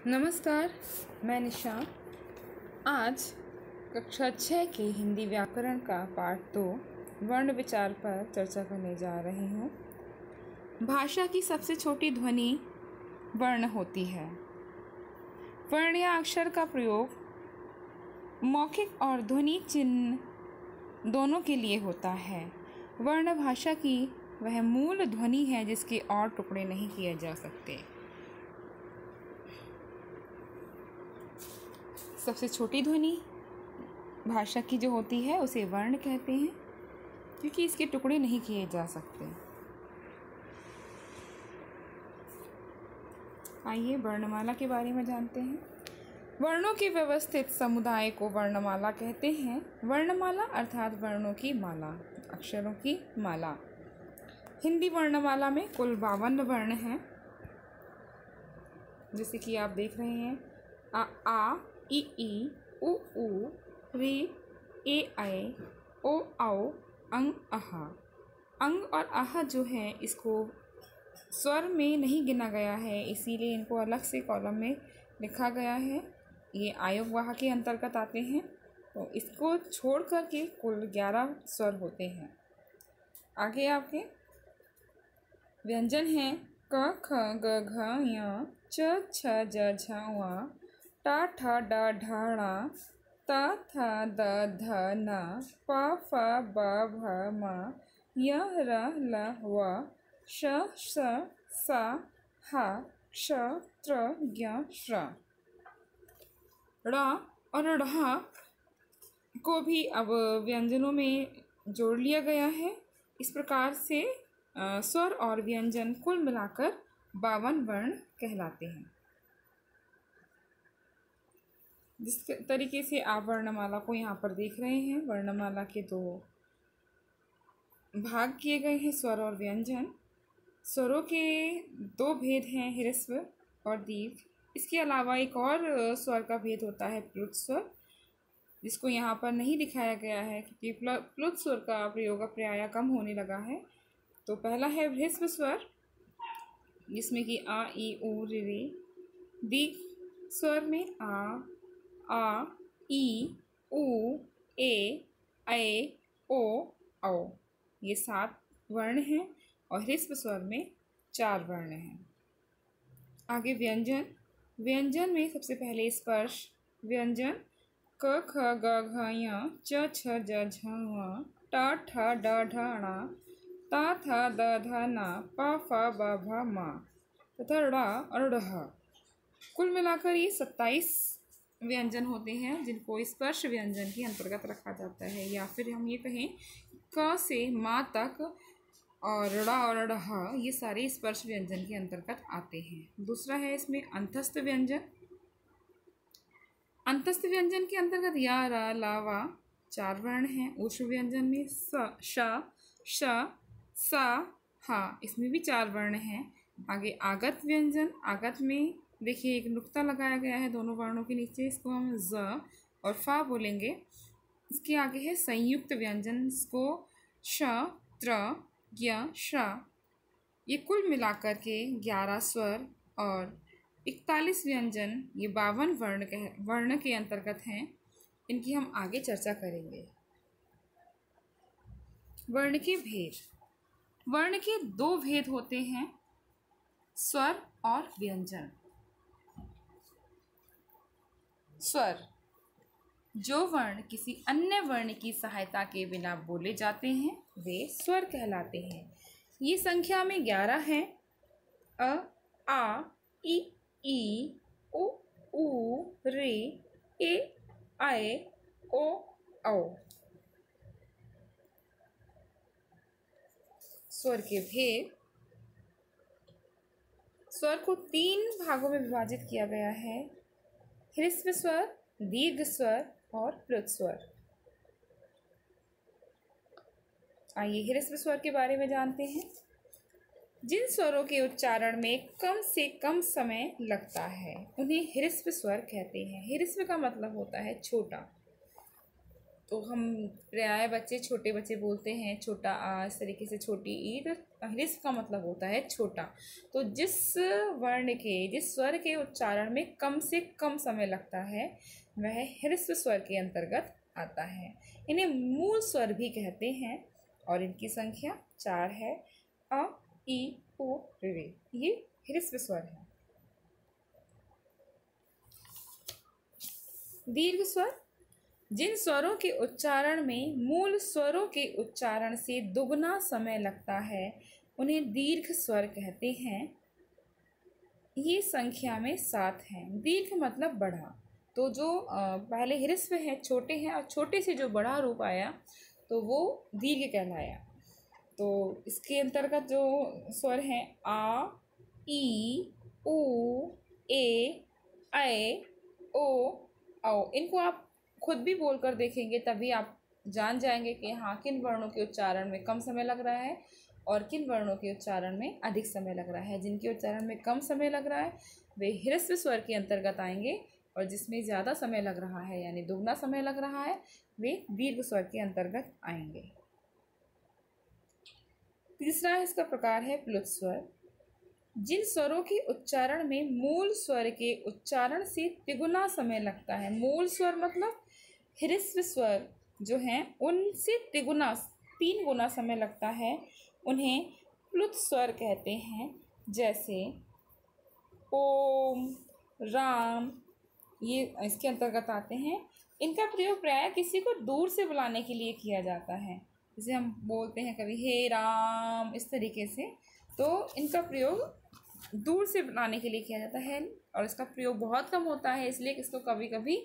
नमस्कार, मैं निशा। आज कक्षा 6 की हिंदी व्याकरण का पाठ 2 वर्ण विचार पर चर्चा करने जा रही हूँ। भाषा की सबसे छोटी ध्वनि वर्ण होती है। वर्ण या अक्षर का प्रयोग मौखिक और ध्वनि चिन्ह दोनों के लिए होता है। वर्ण भाषा की वह मूल ध्वनि है जिसके और टुकड़े नहीं किए जा सकते। सबसे छोटी ध्वनि भाषा की जो होती है उसे वर्ण कहते हैं, क्योंकि इसके टुकड़े नहीं किए जा सकते। आइए वर्णमाला के बारे में जानते हैं। वर्णों के व्यवस्थित समुदाय को वर्णमाला कहते हैं। वर्णमाला अर्थात वर्णों की माला, अक्षरों की माला। हिंदी वर्णमाला में कुल 52 वर्ण हैं, जैसे कि आप देख रहे हैं। आ इ ई उ ऊ ऋ ए ऐ ओ औ अंग अहा। अंग और आह जो है इसको स्वर में नहीं गिना गया है, इसीलिए इनको अलग से कॉलम में लिखा गया है। ये आयोग वाह के अंतर्गत आते हैं, तो इसको छोड़ कर के कुल 11 स्वर होते हैं। आगे आपके व्यंजन हैं क ख ग घ ञ च छ ज झ व ट ठ ड ढ ण त थ द ध न प फ ब भ म य र ल व श स स ह क्ष त्र ज्ञ श्र। ड़ और ढ़ को भी अब व्यंजनों में जोड़ लिया गया है। इस प्रकार से स्वर और व्यंजन कुल मिलाकर 52 वर्ण कहलाते हैं। जिस तरीके से आप वर्णमाला को यहाँ पर देख रहे हैं, वर्णमाला के 2 भाग किए गए हैं, स्वर और व्यंजन। स्वरों के 2 भेद हैं, ह्रस्व और दीर्घ। इसके अलावा एक और स्वर का भेद होता है प्लुत स्वर, जिसको यहाँ पर नहीं दिखाया गया है क्योंकि प्लुत स्वर का प्रयोग अब प्रायः कम होने लगा है। तो पहला है ह्रस्व स्वर, जिसमें कि आ ई उ ऋ। दीर्घ स्वर में आ ई उ ए ऐ ओ औ। ये 7 वर्ण हैं और ह्रस्व स्वर में 4 वर्ण हैं। आगे व्यंजन। व्यंजन में सबसे पहले स्पर्श व्यंजन क ख ग घ ञ च छ ज झ व ट ठ ड ढ ण त थ द ध न प फ ब भ म तथा ड़ और ढ़। कुल मिलाकर ये 27 व्यंजन होते हैं जिनको स्पर्श व्यंजन के अंतर्गत रखा जाता है, या फिर हम ये कहें क से माँ तक और ड़ और ढ़ ये सारे स्पर्श व्यंजन के अंतर्गत आते हैं। दूसरा है इसमें अंतस्थ व्यंजन। अंतस्थ व्यंजन के अंतर्गत या र ला वा 4 वर्ण हैं। ऊष्म व्यंजन में स श श स ह, इसमें भी 4 वर्ण हैं। आगे आगत व्यंजन। आगत में देखिए एक नुक्ता लगाया गया है दोनों वर्णों के नीचे, इसको हम ज और फा बोलेंगे। इसके आगे है संयुक्त व्यंजन, इसको श त्र ज्ञ श्र। ये कुल मिलाकर के 11 स्वर और 41 व्यंजन, ये 52 वर्ण के अंतर्गत हैं। इनकी हम आगे चर्चा करेंगे। वर्ण के भेद। वर्ण के 2 भेद होते हैं, स्वर और व्यंजन। स्वर, जो वर्ण किसी अन्य वर्ण की सहायता के बिना बोले जाते हैं वे स्वर कहलाते हैं। ये संख्या में 11 हैं। अ आ इ ई उ ऊ ऋ ए ऐ ओ औ। स्वर के भेद। स्वर को 3 भागों में विभाजित किया गया है, ह्रस्व स्वर, दीर्घ स्वर और प्लुत स्वर। आइए ह्रस्व स्वर के बारे में जानते हैं। जिन स्वरों के उच्चारण में कम से कम समय लगता है उन्हें ह्रस्व स्वर कहते हैं। ह्रस्व का मतलब होता है छोटा। तो हम प्राय बच्चे छोटे बच्चे बोलते हैं छोटा आ, इस तरीके से छोटी ई, तो ह्रस्व का मतलब होता है छोटा। तो जिस वर्ण के, जिस स्वर के उच्चारण में कम से कम समय लगता है वह ह्रस्व स्वर के अंतर्गत आता है। इन्हें मूल स्वर भी कहते हैं और इनकी संख्या 4 है। अ, ई, ओ, रे, ये ह्रस्व स्वर है। दीर्घ स्वर, जिन स्वरों के उच्चारण में मूल स्वरों के उच्चारण से दुगना समय लगता है उन्हें दीर्घ स्वर कहते हैं। ये संख्या में 7 हैं। दीर्घ मतलब बड़ा, तो जो पहले ह्रस्व है छोटे हैं और छोटे से जो बड़ा रूप आया तो वो दीर्घ कहलाया। तो इसके अंतर्गत जो स्वर हैं आ, ई, ऊ, ए, ऐ, ओ, औ, इनको आप खुद भी बोलकर देखेंगे तभी आप जान जाएंगे कि हाँ किन वर्णों के उच्चारण में कम समय लग रहा है और किन वर्णों के उच्चारण में अधिक समय लग रहा है। जिनके उच्चारण में कम समय लग रहा है वे ह्रस्व स्वर के अंतर्गत आएंगे और जिसमें ज़्यादा समय लग रहा है यानी दुगना समय लग रहा है वे दीर्घ स्वर के अंतर्गत आएंगे। तीसरा इसका प्रकार है प्लुत स्वर। जिन स्वरों के उच्चारण में मूल स्वर के उच्चारण से तिगुना समय लगता है, मूल स्वर मतलब ह्रस्व स्वर जो हैं उनसे तिगुना 3 गुना समय लगता है, उन्हें प्लुत स्वर कहते हैं। जैसे ओम, राम, ये इसके अंतर्गत आते हैं। इनका प्रयोग प्रायः किसी को दूर से बुलाने के लिए किया जाता है, जैसे हम बोलते हैं कभी हे राम, इस तरीके से। तो इनका प्रयोग दूर से बुलाने के लिए किया जाता है और इसका प्रयोग बहुत कम होता है, इसलिए इसको कभी कभी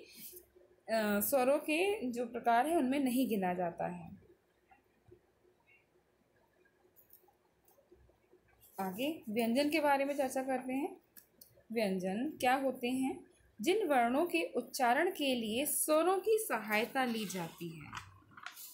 स्वरों के जो प्रकार हैं उनमें नहीं गिना जाता है। आगे व्यंजन के बारे में चर्चा करते हैं। व्यंजन क्या होते हैं? जिन वर्णों के उच्चारण के लिए स्वरों की सहायता ली जाती है।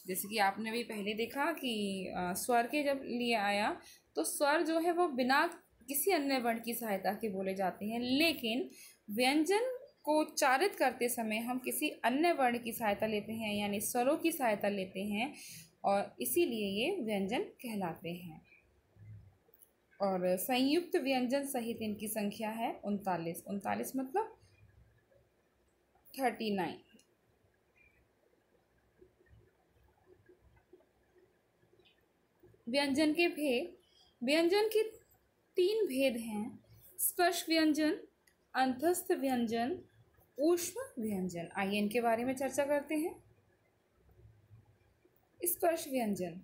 जैसे कि आपने भी पहले देखा कि स्वर के जब लिए आया तो स्वर जो है वो बिना किसी अन्य वर्ण की सहायता के बोले जाते हैं, लेकिन व्यंजन को उच्चारित करते समय हम किसी अन्य वर्ण की सहायता लेते हैं यानी स्वरों की सहायता लेते हैं और इसीलिए ये व्यंजन कहलाते हैं। और संयुक्त व्यंजन सहित इनकी संख्या है 39। 39 मतलब 39। व्यंजन के भेद। व्यंजन के 3 भेद हैं: स्पर्श व्यंजन, अंतस्थ व्यंजन, ऊष्म व्यंजन। आइए इनके बारे में चर्चा करते हैं। स्पर्श व्यंजन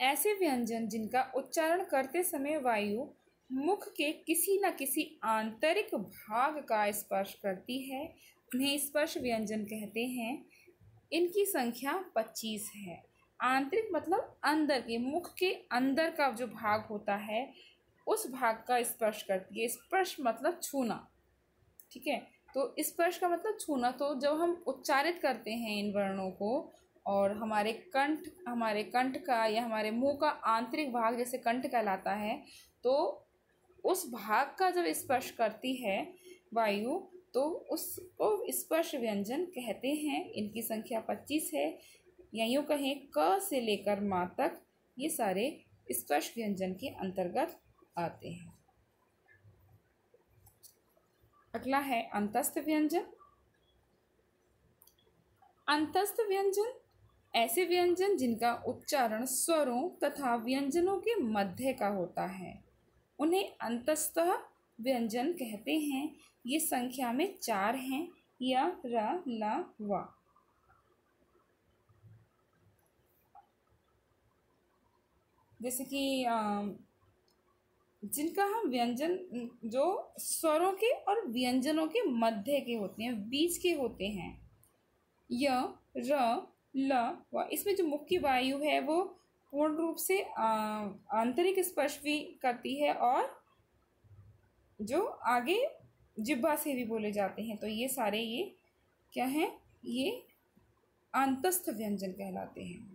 ऐसे व्यंजन जिनका उच्चारण करते समय वायु मुख के किसी न किसी आंतरिक भाग का स्पर्श करती है, उन्हें स्पर्श व्यंजन कहते हैं। इनकी संख्या 25 है। आंतरिक मतलब अंदर के, मुख के अंदर का जो भाग होता है उस भाग का स्पर्श करती है। स्पर्श मतलब छूना, ठीक है। तो स्पर्श का मतलब छूना। तो जब हम उच्चारित करते हैं इन वर्णों को और हमारे कंठ का या हमारे मुंह का आंतरिक भाग जैसे कंठ कहलाता है, तो उस भाग का जब स्पर्श करती है वायु तो उसको स्पर्श व्यंजन कहते हैं। इनकी संख्या 25 है, या यूँ कहें क से लेकर माँ तक ये सारे स्पर्श व्यंजन के अंतर्गत आते हैं। अगला है अंतस्थ व्यंजन। अंतस्थ व्यंजन ऐसे व्यंजन जिनका उच्चारण स्वरों तथा व्यंजनों के मध्य का होता है, उन्हें अंतस्थ व्यंजन कहते हैं। ये संख्या में 4 हैं: य, र, ल, व। जैसे कि जिनका हम व्यंजन जो स्वरों के और व्यंजनों के मध्य के होते हैं, बीच के होते हैं। य, र, ल, व। इसमें जो मुख की वायु है वो पूर्ण रूप से आंतरिक स्पर्श भी करती है और जो आगे जिह्वा से भी बोले जाते हैं। तो ये सारे ये क्या हैं? ये अंतस्थ व्यंजन कहलाते हैं।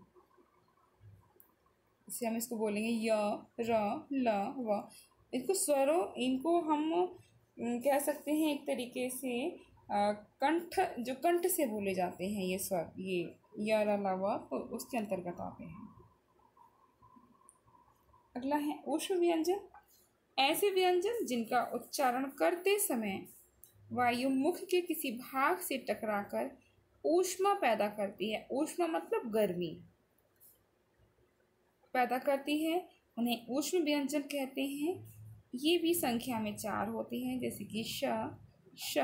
इसे हम इसको बोलेंगे य, र, ल, व। इनको स्वरों, इनको हम कह सकते हैं एक तरीके से कंठ, जो कंठ से बोले जाते हैं ये स्वर, ये य अलावा तो उसके अंतर्गत आते हैं। अगला है ऊष्म व्यंजन। ऐसे व्यंजन जिनका उच्चारण करते समय वायु मुख के किसी भाग से टकराकर ऊष्मा पैदा करती है। ऊष्मा मतलब गर्मी पैदा करती है, उन्हें ऊष्म व्यंजन कहते हैं। ये भी संख्या में 4 होते हैं, जैसे कि श, श,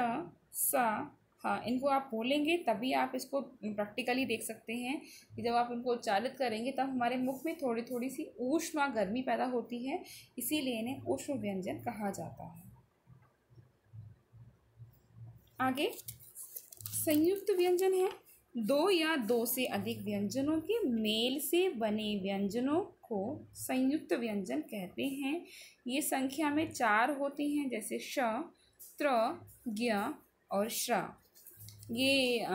सा, हाँ। इनको आप बोलेंगे तभी आप इसको प्रैक्टिकली देख सकते हैं कि जब आप इनको उच्चारित करेंगे तब हमारे मुख में थोड़ी थोड़ी सी ऊष्मा गर्मी पैदा होती है, इसीलिए इन्हें ऊष्म व्यंजन कहा जाता है। आगे संयुक्त व्यंजन है। 2 या 2 से अधिक व्यंजनों के मेल से बने व्यंजनों को संयुक्त व्यंजन कहते हैं। ये संख्या में 4 होती हैं, जैसे श, त्र, ज्ञ और श्र। ये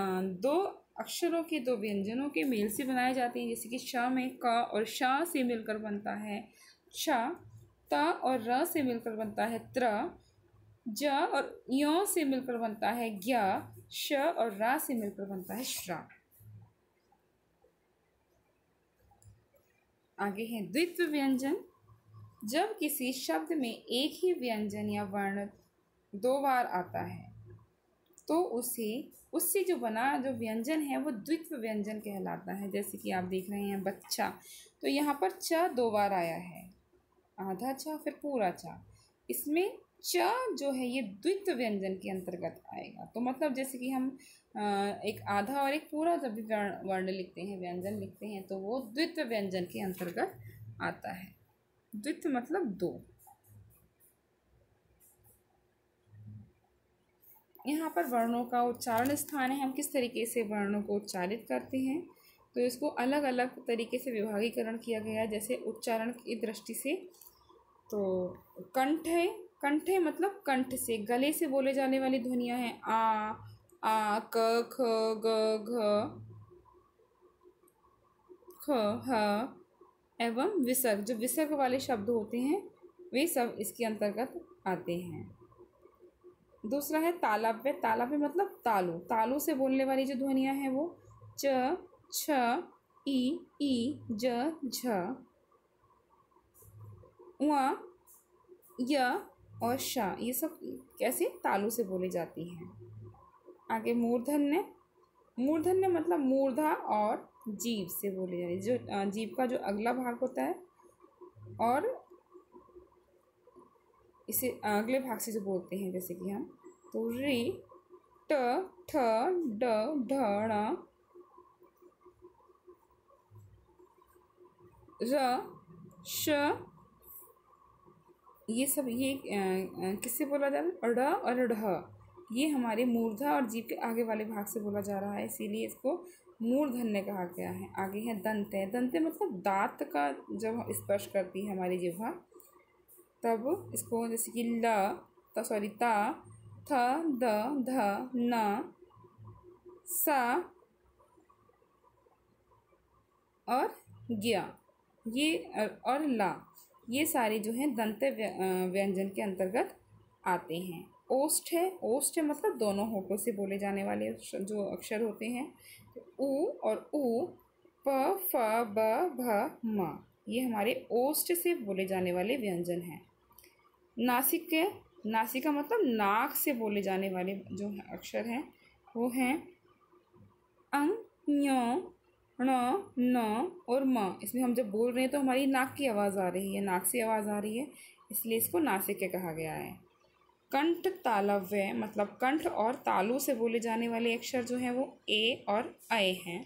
2 अक्षरों के 2 व्यंजनों के मेल से बनाए जाते हैं, जैसे कि श में क और श से मिलकर बनता है छ, त और र से मिलकर बनता है त्र, ज और य से मिलकर बनता है ज्ञ, श और रा से मिलकर बनता है श्रा। आगे है द्वित्व व्यंजन। जब किसी शब्द में एक ही व्यंजन या वर्ण 2 बार आता है तो उससे जो व्यंजन है वो द्वित्व व्यंजन कहलाता है। जैसे कि आप देख रहे हैं बच्चा, तो यहाँ पर च 2 बार आया है, आधा च फिर पूरा च। इसमें च जो है ये द्वित्व व्यंजन के अंतर्गत आएगा। तो मतलब जैसे कि हम एक आधा और एक पूरा जब भी वर्ण लिखते हैं, व्यंजन लिखते हैं, तो वो द्वित्व व्यंजन के अंतर्गत आता है। द्वित्व मतलब 2। यहाँ पर वर्णों का उच्चारण स्थान है, हम किस तरीके से वर्णों को उच्चारित करते हैं, तो इसको अलग अलग तरीके से विभागीकरण किया गया है। जैसे उच्चारण की दृष्टि से तो कंठ है, कंठ है मतलब कंठ से, गले से बोले जाने वाली ध्वनियाँ हैं आ, क, ख, ग, घ, ख, ह एवं विसर्ग। जो विसर्ग वाले शब्द होते हैं वे सब इसके अंतर्गत आते हैं। दूसरा है तालव्य। तालव्य मतलब तालु, तालु से बोलने वाली जो ध्वनियाँ हैं वो च, छ, ई, ज, झ, उ, य और श, ये सब कैसे तालु से बोली जाती हैं। आगे मूर्धन्य। मूर्धन्य मतलब मूर्धा और जीभ से बोली जाती है, जो जीभ का जो अगला भाग होता है और इसे अगले भाग से जो बोलते हैं, जैसे कि हम तो रे, ट, ठ, ड, ढ, ण, र, श, ये सब ये किससे बोला जा रहा है, ड़ और ढ। ये हमारे मूर्धा और जीभ के आगे वाले भाग से बोला जा रहा है, इसीलिए इसको मूर्धन्य कहा गया है। आगे है दंते। दंते मतलब दांत का जब स्पर्श करती है हमारी जिह्वा तब इसको, जैसे कि ता, थ, द, ध, न, सा और ज्ञ, ये और ला, ये सारे जो हैं दंत व्यंजन के अंतर्गत आते हैं। ओष्ठ है। ओष्ठ मतलब दोनों होठों से बोले जाने वाले जो अक्षर होते हैं, उ और उ, प, फ, ब, भ, म, ये हमारे ओष्ठ से बोले जाने वाले व्यंजन हैं। नासिका। नासिका मतलब नाक से बोले जाने वाले जो अक्षर हैं वो हैं अंग, ञ, ण, न और म। इसमें हम जब बोल रहे हैं तो हमारी नाक की आवाज़ आ रही है, नाक से आवाज़ आ रही है, इसलिए इसको नासिका कहा गया है। कंठ तालव्य मतलब कंठ और तालु से बोले जाने वाले अक्षर जो हैं वो ए और अय हैं।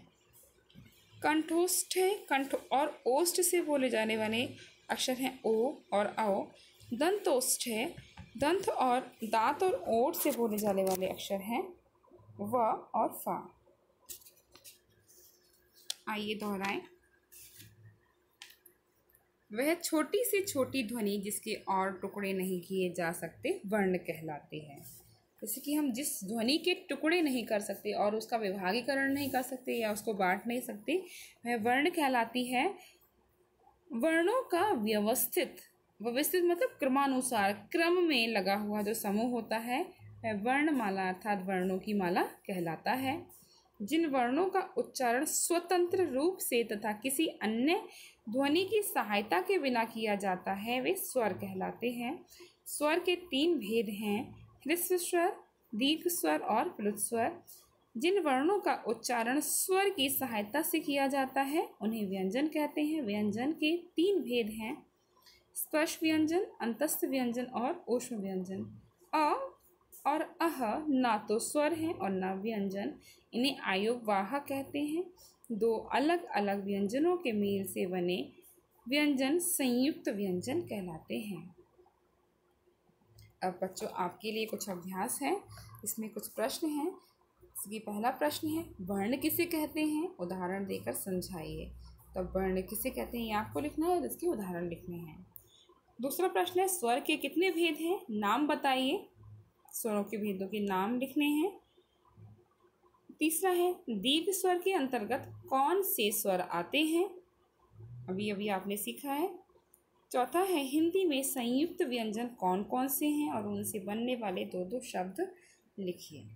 कंठोष्ठ है। कंठ और ओष्ठ से बोले जाने वाले अक्षर हैं ओ और औ। दंतोष्ठ है। दंत और दांत और ओठ से बोले जाने वाले अक्षर हैं व और फा। आइए दोहराएं। वह छोटी से छोटी ध्वनि जिसके और टुकड़े नहीं किए जा सकते वर्ण कहलाते हैं। जैसे कि हम जिस ध्वनि के टुकड़े नहीं कर सकते और उसका विभागीकरण नहीं कर सकते या उसको बांट नहीं सकते, वह वर्ण कहलाती है। वर्णों का व्यवस्थित मतलब क्रमानुसार क्रम में लगा हुआ जो समूह होता है वह वर्णमाला अर्थात वर्णों की माला कहलाता है। जिन वर्णों का उच्चारण स्वतंत्र रूप से तथा किसी अन्य ध्वनि की सहायता के बिना किया जाता है वे स्वर कहलाते हैं। स्वर के 3 भेद हैं, ह्रस्व स्वर, दीर्घ स्वर और प्लुत स्वर। जिन वर्णों का उच्चारण स्वर की सहायता से किया जाता है उन्हें व्यंजन कहते हैं। व्यंजन के 3 भेद हैं, स्पर्श व्यंजन, अंतस्थ व्यंजन और ऊष्म व्यंजन। अ और अह ना तो स्वर हैं और ना व्यंजन, इन्हें आयोगवाह कहते हैं। 2 अलग अलग व्यंजनों के मेल से बने व्यंजन संयुक्त व्यंजन कहलाते हैं। अब बच्चों आपके लिए कुछ अभ्यास है, इसमें कुछ प्रश्न हैं। इसकी पहला प्रश्न है, वर्ण किसे कहते हैं, उदाहरण देकर समझाइए। तब वर्ण किसे कहते हैं ये आपको लिखना है और इसके उदाहरण लिखने हैं। दूसरा प्रश्न है, स्वर के कितने भेद हैं, नाम बताइए। स्वरों के भेदों के नाम लिखने हैं। तीसरा है, दीर्घ स्वर के अंतर्गत कौन से स्वर आते हैं, अभी अभी आपने सीखा है। चौथा है, हिंदी में संयुक्त व्यंजन कौन कौन से हैं और उनसे बनने वाले 2-2 शब्द लिखिए।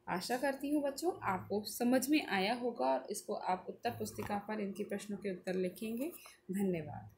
आशा करती हूँ बच्चों आपको समझ में आया होगा और इसको आप उत्तर पुस्तिका पर इनके प्रश्नों के उत्तर लिखेंगे। धन्यवाद।